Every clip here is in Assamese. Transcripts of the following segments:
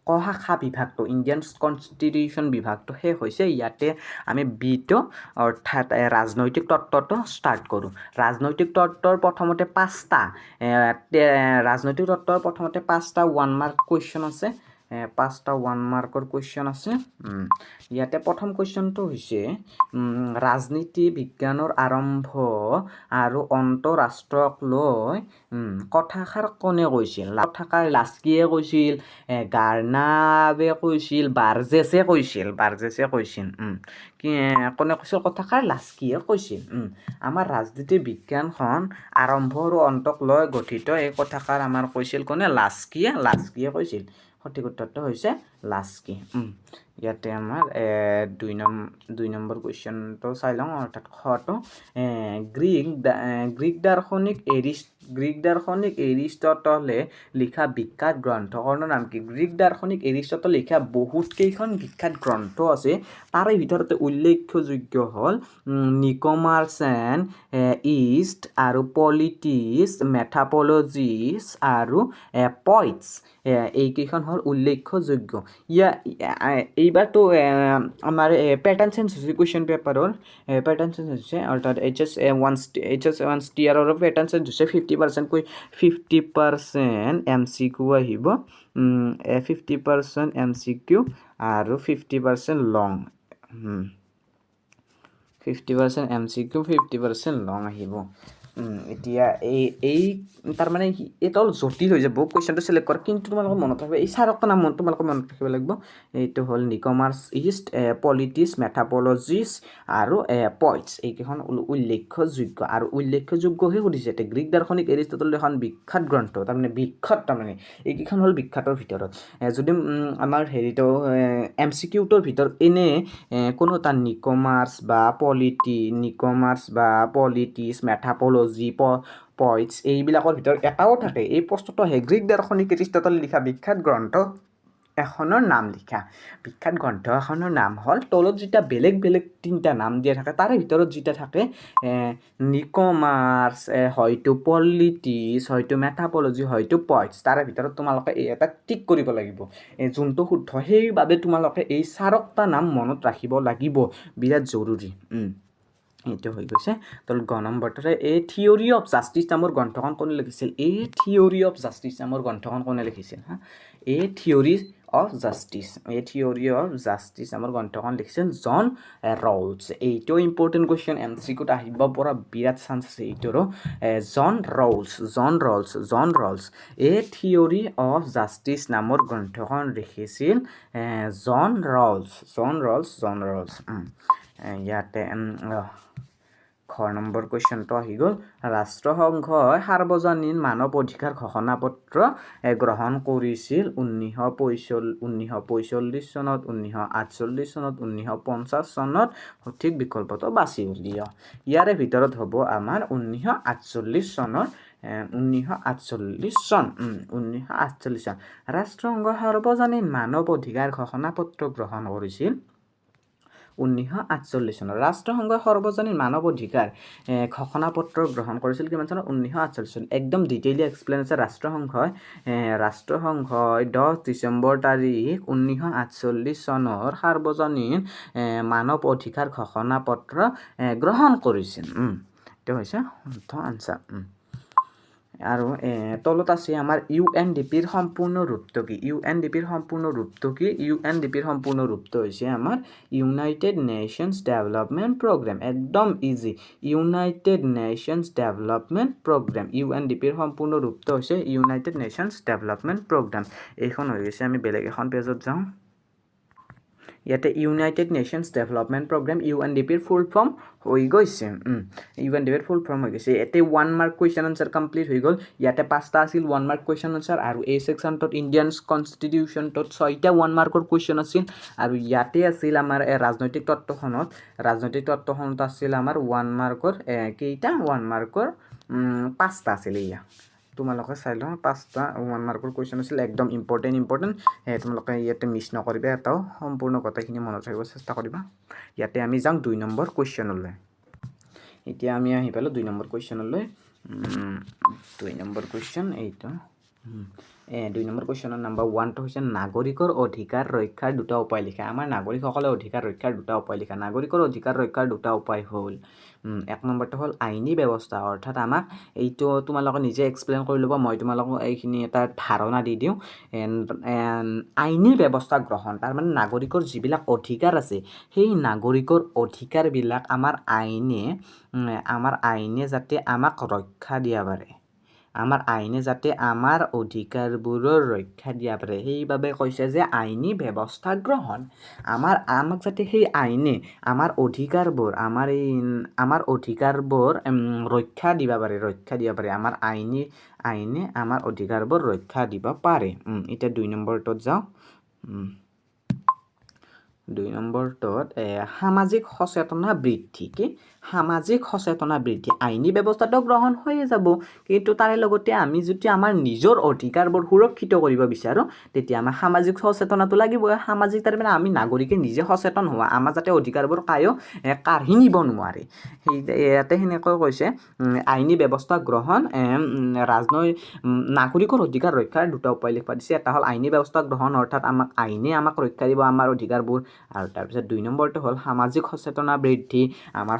ক শাখা বিভাগটো ইণ্ডিয়ান কনষ্টিটিউশ্যন বিভাগটো শেষ হৈছে ইয়াতে আমি বিটো অৰ্থাৎ ৰাজনৈতিক তত্ত্বটো ষ্টাৰ্ট কৰোঁ ৰাজনৈতিক তত্ত্বৰ প্ৰথমতে পাঁচটা 1 মাৰ্ক কুৱেশ্যন আছে পাঁচটা 1 মাৰ্কৰ কুৱেশ্যন আছে ইয়াতে প্ৰথম কুৱেশ্যনটো হৈছে ৰাজনীতি বিজ্ঞানৰ আৰম্ভ আৰু অন্ত ৰাষ্ট্ৰক লৈ কথাষাৰ কোনে কৈছিল কথাষাৰ লাস্কিয়ে কৈছিল গাৰ্নাবে কৈছিল বাৰ্জেছে কৈছিল কোনে কৈছিল কথাষাৰ লাস্কিয়ে কৈছিল আমাৰ ৰাজনীতি বিজ্ঞানখন আৰম্ভ আৰু অন্তক লৈ গঠিত এই কথাষাৰ আমাৰ কৈছিল কোনে লাস্কিয়ে কৈছিল সঠিক উত্তৰটো হৈছে লাস্কি ইয়াতে আমাৰ 2 নম্বৰ কুৱেশ্যনটো চাই লওঁ অৰ্থাৎ খটো গ্ৰীক দাৰ্শনিক এৰিষ্টটলে লিখা বিখ্যাত গ্ৰন্থখনৰ নাম কি গ্ৰীক দাৰ্শনিক এৰিষ্টটলে লিখা বহুত কেইখন বিখ্যাত গ্ৰন্থ আছে তাৰে ভিতৰতে উল্লেখযোগ্য হ'ল নিকমাৰ্চ এণ্ড ইষ্ট আৰু পলিটিক্স মেথাপলজিছ আৰু পইণ্টছ এইকেইখন হ'ল উল্লেখযোগ্য এইবাৰতো আমাৰ পেটাৰ্ণ চেঞ্জ হৈছে কুৱেশ্যন পেপাৰৰ পেটাৰ্ণ চেঞ্জ হৈছে অৰ্থাৎ HS1 টিয়াৰৰ পেটাৰ্ণ চেঞ্জ হৈছে 50% MCQ আহিব 50% MCQ আৰু 50% লং 50% MCQ 50% লং আহিব এতিয়া এই তাৰমানে এইটো অলপ জটিল হৈ যাব কুৱেশ্যনটো চিলেক্ট কৰা কিন্তু তোমালোকে মনত ৰাখিব এই চাৰকটা নাম তোমালোকে মনত ৰাখিব লাগিব এইটো হ'ল নিকমাৰ্চ ইষ্ট পলিটিক্স মেথাপলজিছ আৰু পইণ্টছ এইকেইখন উল্লেখযোগ্য আৰু উল্লেখযোগ্যহে সুধিছে এতিয়া গ্ৰীক দাৰ্শনিক এৰিষ্টটলৰ এখন বিখ্যাত গ্ৰন্থ তাৰমানে এইকেইখন হ'ল বিখ্যাতৰ ভিতৰত যদি আমাৰ হেৰিটো MCQটোৰ ভিতৰত এনে কোনো এটা নিকমাৰ্চ বা পলিটিক্স মেথাপলজি পইণ্টছ এইবিলাকৰ ভিতৰত এটাও থাকে এই প্ৰশ্নটো আহে গ্ৰীক দাৰ্শনিক এৰিষ্টটলে লিখা বিখ্যাত গ্ৰন্থ এখনৰ নাম লিখা বিখ্যাত গ্ৰন্থ এখনৰ নাম হ'ল তলত যেতিয়া বেলেগ তিনিটা নাম দিয়া থাকে তাৰে ভিতৰত যেতিয়া থাকে নিকমাৰ্চ হয়তো পলিটিক্স হয়তো মেথাপলজি হয়তো পইণ্টছ তাৰে ভিতৰত তোমালোকে এই এটা টিক কৰিব লাগিব যোনটো শুদ্ধ সেইবাবে তোমালোকে এই চাৰকটা নাম মনত ৰাখিব লাগিব বিৰাট জৰুৰী এইটো হৈ গৈছে তলত গ নম্বৰটোৰে এই থিয়ৰী অফ জাষ্টিছ নামৰ গ্ৰন্থখন কোনে লিখিছিল এই থিয়ৰী অফ জাষ্টিছ নামৰ গ্ৰন্থখন লিখিছিল জন ৰলছ এইটো ইম্পৰ্টেণ্ট কুৱেশ্যন MCQত আহিব পৰা বিৰাট চান্স আছে এইটোৰো জন ৰলছ এই থিয়ৰী অফ জাষ্টিছ নামৰ গ্ৰন্থখন লিখিছিল জন ৰলছ ইয়াতে খ নম্বৰ কুৱেশ্যনটো আহি গ'ল ৰাষ্ট্ৰসংঘই সাৰ্বজনীন মানৱ অধিকাৰ ঘোষণাপত্ৰ গ্ৰহণ কৰিছিল 1945 চনত 1948 চনত 1950 চনত সঠিক বিকল্পটো বাছি উলিয়াও ইয়াৰে ভিতৰত হ'ব আমাৰ 1948 চন ৰাষ্ট্ৰসংঘই সাৰ্বজনীন মানৱ অধিকাৰ ঘোষণাপত্ৰ গ্ৰহণ কৰিছিল 1948 চনত ৰাষ্ট্ৰসংঘই সাৰ্বজনীন মানৱ অধিকাৰ ঘোষণাপত্ৰ গ্ৰহণ কৰিছিল কিমান চনত 1948 চনত একদম ডিটেইলি এক্সপ্লেইন আছে ৰাষ্ট্ৰসংঘই 10 ডিচেম্বৰ তাৰিখ 1948 চনৰ সাৰ্বজনীন মানৱ অধিকাৰ ঘোষণাপত্ৰ গ্ৰহণ কৰিছিল এইটো হৈছে শুদ্ধ আনসাৰ আৰু তলত আছে আমাৰ UNDPৰ সম্পূৰ্ণ ৰূপটো কি UNDPৰ সম্পূৰ্ণ ৰূপটো হৈছে আমাৰ ইউনাইটেড নেশ্যনছ ডেভেলপমেণ্ট প্ৰগ্ৰেম একদম ইজি ইউনাইটেড নেশ্যনছ ডেভেলপমেণ্ট প্ৰগ্ৰেম UNDPৰ সম্পূৰ্ণ ৰূপটো হৈছে ইউনাইটেড নেশ্যনছ ডেভেলপমেণ্ট প্ৰগ্ৰেম এইখন হৈ গৈছে আমি বেলেগ এখন পেজত যাওঁ ইয়াতে ইউনাইটেড নেশ্যনছ ডেভেলপমেণ্ট প্ৰগ্ৰেম UNDPৰ ফুল ফৰ্ম হৈ গৈছে ইয়াতে 1 মাৰ্ক কুৱেশ্যন আনসাৰ কমপ্লিট হৈ গ'ল ইয়াতে 5টা আছিল 1 মাৰ্ক কুৱেশ্যন আনসাৰ আৰু এই সেকশনটোত ইণ্ডিয়ান কনষ্টিটিউশ্যনটোত 6টা 1 মাৰ্কৰ কুৱেশ্যন আছিল আৰু ইয়াতে আছিল আমাৰ ৰাজনৈতিক তত্ত্বখনত আছিল আমাৰ 1 মাৰ্কৰ কেইটা 1 মাৰ্কৰ 5টা আছিল এয়া তোমালোকে চাই লওঁ 5টা 1 মাৰ্কৰ কুৱেশ্যন আছিল একদম ইম্পৰ্টেণ্ট তোমালোকে ইয়াতে মিছ নকৰিবা এটাও সম্পূৰ্ণ কথাখিনি মনত ৰাখিব চেষ্টা কৰিবা ইয়াতে আমি যাম 2 নম্বৰ কুৱেশ্যনলৈ এতিয়া আমি আহি পালো 2 নম্বৰ কুৱেশ্যনলৈ 2 নম্বৰ কুৱেশ্যন এইটো 2 নম্বৰ কুৱেশ্যনৰ নাম্বাৰ 1টো হৈছে নাগৰিকৰ অধিকাৰ ৰক্ষাৰ দুটা উপায় লিখা আমাৰ নাগৰিকসকলে অধিকাৰ ৰক্ষাৰ দুটা উপায় লিখা নাগৰিকৰ অধিকাৰ ৰক্ষাৰ দুটা উপায় হ'ল 1 নম্বৰটো হ'ল আইনী ব্যৱস্থা অৰ্থাৎ আমাক এইটো তোমালোকে নিজে এক্সপ্লেইন কৰি ল'ব মই তোমালোকক এইখিনি এটা ধাৰণা দি দিওঁ আইনী ব্যৱস্থা গ্ৰহণ তাৰমানে নাগৰিকৰ যিবিলাক অধিকাৰ আছে সেই নাগৰিকৰ অধিকাৰবিলাক আমাৰ আইনে যাতে আমাক ৰক্ষা দিয়া পাৰে আমাৰ আইনে যাতে আমাৰ অধিকাৰবোৰৰ ৰক্ষা দিয়া পাৰে সেইবাবে কৈছে যে আইনী ব্যৱস্থা গ্ৰহণ আমাক যাতে সেই আইনে আমাৰ অধিকাৰবোৰ আমাৰ অধিকাৰবোৰ ৰক্ষা দিব পাৰে আমাৰ আইনে আমাৰ অধিকাৰবোৰ ৰক্ষা দিব পাৰে এতিয়া 2 নম্বৰটোত যাওঁ 2 নম্বৰটোত সামাজিক সচেতনা বৃদ্ধি আইনী ব্যৱস্থাটো গ্ৰহণ হৈয়ে যাব কিন্তু তাৰে লগতে আমি যদি আমাৰ নিজৰ অধিকাৰবোৰ সুৰক্ষিত কৰিব বিচাৰোঁ তেতিয়া আমাৰ সামাজিক সচেতনাটো লাগিবই সামাজিক তাৰমানে আমি নাগৰিকে নিজে সচেতন হোৱা আমাৰ যাতে অধিকাৰবোৰ কায়ো কাঢ়ি নিব নোৱাৰে ইয়াতে সেনেকৈ কৈছে আইনী ব্যৱস্থা গ্ৰহণ নাগৰিকৰ অধিকাৰ ৰক্ষাৰ দুটা উপায় লিখিব দিছে এটা হ'ল আইনী ব্যৱস্থা গ্ৰহণ অৰ্থাৎ আইনে আমাক ৰক্ষা দিব আমাৰ অধিকাৰবোৰ আৰু তাৰপিছত 2 নম্বৰটো হ'ল সামাজিক সচেতনা বৃদ্ধি আমাৰ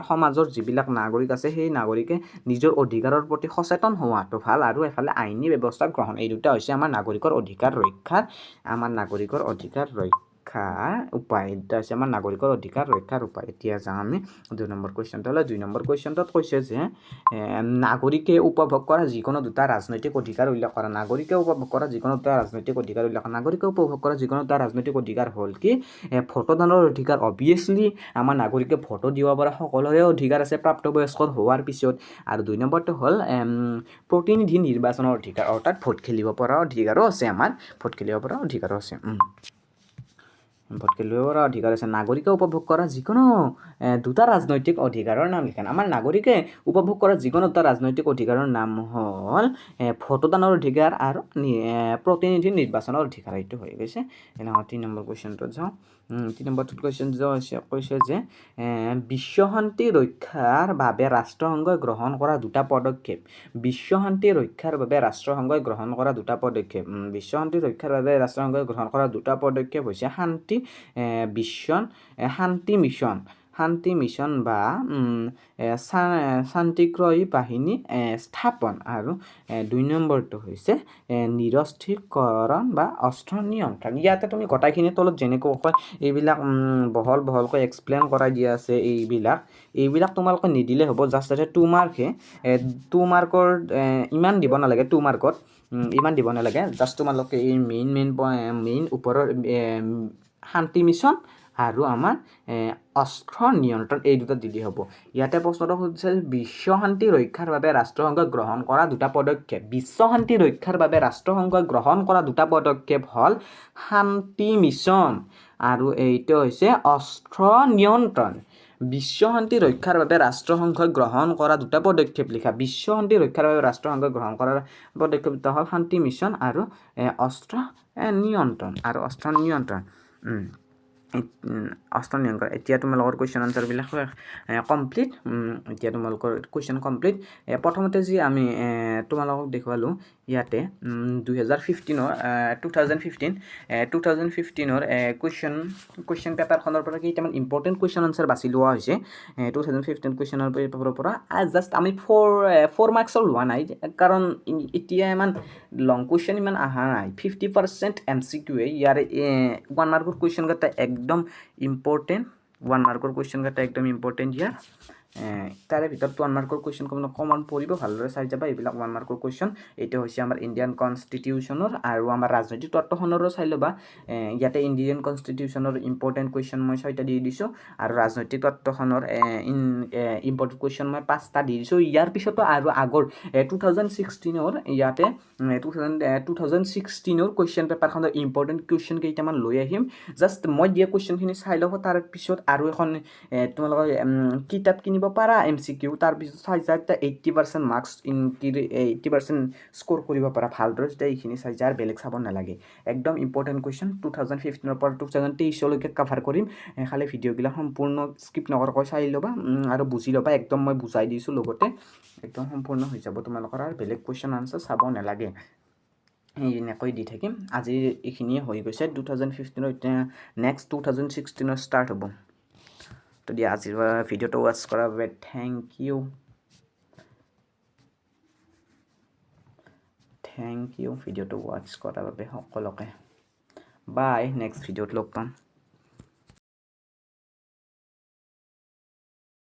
সমাজৰ যিবিলাক নাগৰিক আছে সেই নাগৰিকে নিজৰ অধিকাৰৰ প্ৰতি সচেতন হোৱাটো ভাল আৰু এফালে আইনী ব্যৱস্থা গ্ৰহণ এই দুটা হৈছে আমাৰ নাগৰিকৰ অধিকাৰ ৰক্ষাৰ উপায় এটা হৈছে আমাৰ নাগৰিকৰ অধিকাৰ ৰক্ষাৰ উপায় এতিয়া যাওঁ আমি 2 নম্বৰ কুৱেশ্যনটোলৈ 2 নম্বৰ কুৱেশ্যনটোত কৈছে যে নাগৰিকে উপভোগ কৰা যিকোনো দুটা ৰাজনৈতিক অধিকাৰ উল্লেখ কৰা নাগৰিকে উপভোগ কৰা যিকোনো দুটা ৰাজনৈতিক অধিকাৰ হ'ল কি ভোটদানৰ অধিকাৰ অবভিয়াছলি আমাৰ নাগৰিকে ভোটো দিব পৰা সকলোৰে অধিকাৰ আছে প্ৰাপ্তবয়স্ক হোৱাৰ পিছত আৰু 2 নম্বৰটো হ'ল প্ৰতিনিধি নিৰ্বাচনৰ অধিকাৰ অৰ্থাৎ ভোট খেলিব পৰা অধিকাৰো আছে নাগৰিকে উপভোগ কৰা যিকোনো দুটা ৰাজনৈতিক অধিকাৰৰ নাম লিখা আমাৰ নাগৰিকে উপভোগ কৰা যিকোনো দুটা ৰাজনৈতিক অধিকাৰৰ নাম হ'ল ভোটদানৰ অধিকাৰ আৰু প্ৰতিনিধি নিৰ্বাচনৰ অধিকাৰ এইটো হৈ গৈছে এনেকুৱা 3 নম্বৰ কুৱেশ্যনটোত যাওঁ 3 নম্বৰটোত কৈছে যে বিশ্ব শান্তি ৰক্ষাৰ বাবে ৰাষ্ট্ৰসংঘই গ্ৰহণ কৰা দুটা পদক্ষেপ হৈছে শান্তি মিছন বা শান্তিক্ৰয়ী বাহিনী স্থাপন আৰু 2 নম্বৰটো হৈছে নিৰস্ত্ৰীকৰণ বা অস্ত্ৰ নিয়ন্ত্ৰণ ইয়াতে তুমি গোটেইখিনি তলত যেনেকৈ কয় এইবিলাক বহলকৈ এক্সপ্লেইন কৰাই দিয়া আছে এইবিলাক তোমালোকে নিদিলে হ'ব জাষ্ট এটা 2 মাৰ্কৰ ইমান দিব নালাগে 2 মাৰ্কত ইমান দিব নালাগে জাষ্ট তোমালোকে এই মেইন ওপৰৰ শান্তি মিছন আৰু আমাৰ অস্ত্ৰ নিয়ন্ত্ৰণ এই দুটা দিলে হ'ব ইয়াতে প্ৰশ্নটো সুধিছে বিশ্ব শান্তি ৰক্ষাৰ বাবে ৰাষ্ট্ৰসংঘই গ্ৰহণ কৰা দুটা পদক্ষেপ হ'ল শান্তি মিছন আৰু এইটো হৈছে অস্ত্ৰ নিয়ন্ত্ৰণ বিশ্ব শান্তি ৰক্ষাৰ বাবে ৰাষ্ট্ৰসংঘই গ্ৰহণ কৰা দুটা পদক্ষেপ লিখা বিশ্ব শান্তি ৰক্ষাৰ বাবে ৰাষ্ট্ৰসংঘই গ্ৰহণ কৰা পদক্ষেপ দুটা হ'ল শান্তি মিছন আৰু অস্ত্ৰ নিয়ন্ত্ৰণ এতিয়া তোমালোকৰ কুৱেশ্যন আনচাৰবিলাক কমপ্লিট এতিয়া তোমালোকৰ কুৱেশ্যন কমপ্লিট প্ৰথমতে যি আমি তোমালোকক দেখুৱালোঁ ইয়াতে 2015 কুৱেশ্যন পেপাৰখনৰ পৰা কেইটামান ইম্পৰ্টেণ্ট কুৱেশ্যন আনচাৰ বাছি লোৱা হৈছে 2015 কুৱেশ্যনৰ পেপাৰৰ পৰা জাষ্ট আমি 4 মাৰ্কছৰ লোৱা নাই কাৰণ এতিয়া ইমান লং কুৱেশ্যন ইমান অহা নাই 50% MCQ ইয়াৰে 1 মাৰ্কৰ কুৱেশ্যন কেইটা একদম ইম্পৰ্টেণ্ট 1 মাৰ্কৰ কুৱেশ্যন কেইটা একদম ইম্পৰ্টেণ্ট ইয়াৰ তাৰে ভিতৰত 1 মাৰ্কৰ কুৱেশ্যন কমন পৰিব ভালদৰে চাই যাবা এইবিলাক 1 মাৰ্কৰ কুৱেশ্যন এইটো হৈছে আমাৰ ইণ্ডিয়ান কনষ্টিটিউশ্যনৰ আৰু আমাৰ ৰাজনৈতিক তত্ত্বখনৰো চাই ল'বা ইয়াতে ইণ্ডিয়ান কনষ্টিটিউশ্যনৰ ইম্পৰ্টেণ্ট কুৱেশ্যন মই 6টা দি দিছোঁ আৰু ৰাজনৈতিক তত্ত্বখনৰ ইম্পৰ্টেণ্ট কুৱেশ্যন মই 5টা দি দিছোঁ ইয়াৰ পিছতো আৰু আগৰ 2016ৰ ইয়াতে 2016ৰ কুৱেশ্যন পেপাৰখনৰ ইম্পৰ্টেণ্ট কুৱেশ্যন কেইটামান লৈ আহিম জাষ্ট মই দিয়া কুৱেশ্যনখিনি চাই ল'ব তাৰ পিছত আৰু এখন তোমালোকৰ কিতাপ কিনিব পাৰা MCQ তাৰপিছত চাই যায় 80% মাৰ্কছ 80% স্ক'ৰ কৰিব পাৰা ভালদৰে যেতিয়া এইখিনি চাই যায় বেলেগ চাব নালাগে একদম ইম্পৰ্টেণ্ট কুৱেশ্যন 2015ৰ পৰা 2023লৈকে কভাৰ কৰিম খালি ভিডিঅ'বিলাক সম্পূৰ্ণ স্কিপ নকৰাকৈ চাই ল'বা আৰু বুজি ল'বা একদম মই বুজাই দিছোঁ লগতে একদম সম্পূৰ্ণ হৈ যাব তোমালোকৰ আৰু বেলেগ কুৱেশ্যন আনচাৰ চাব নালাগে এনেকৈ দি থাকিম আজি এইখিনিয়ে হৈ গৈছে 2015 এতিয়া নেক্সট 2016 ষ্টাৰ্ট হ'ব তো দিয়া আজিৰ ভিডিঅ'টো ৱাচ কৰাৰ বাবে থেংক ইউ ভিডিঅ'টো ৱাচ কৰাৰ বাবে সকলোকে বাই নেক্সট ভিডিঅ'ত লগ পাম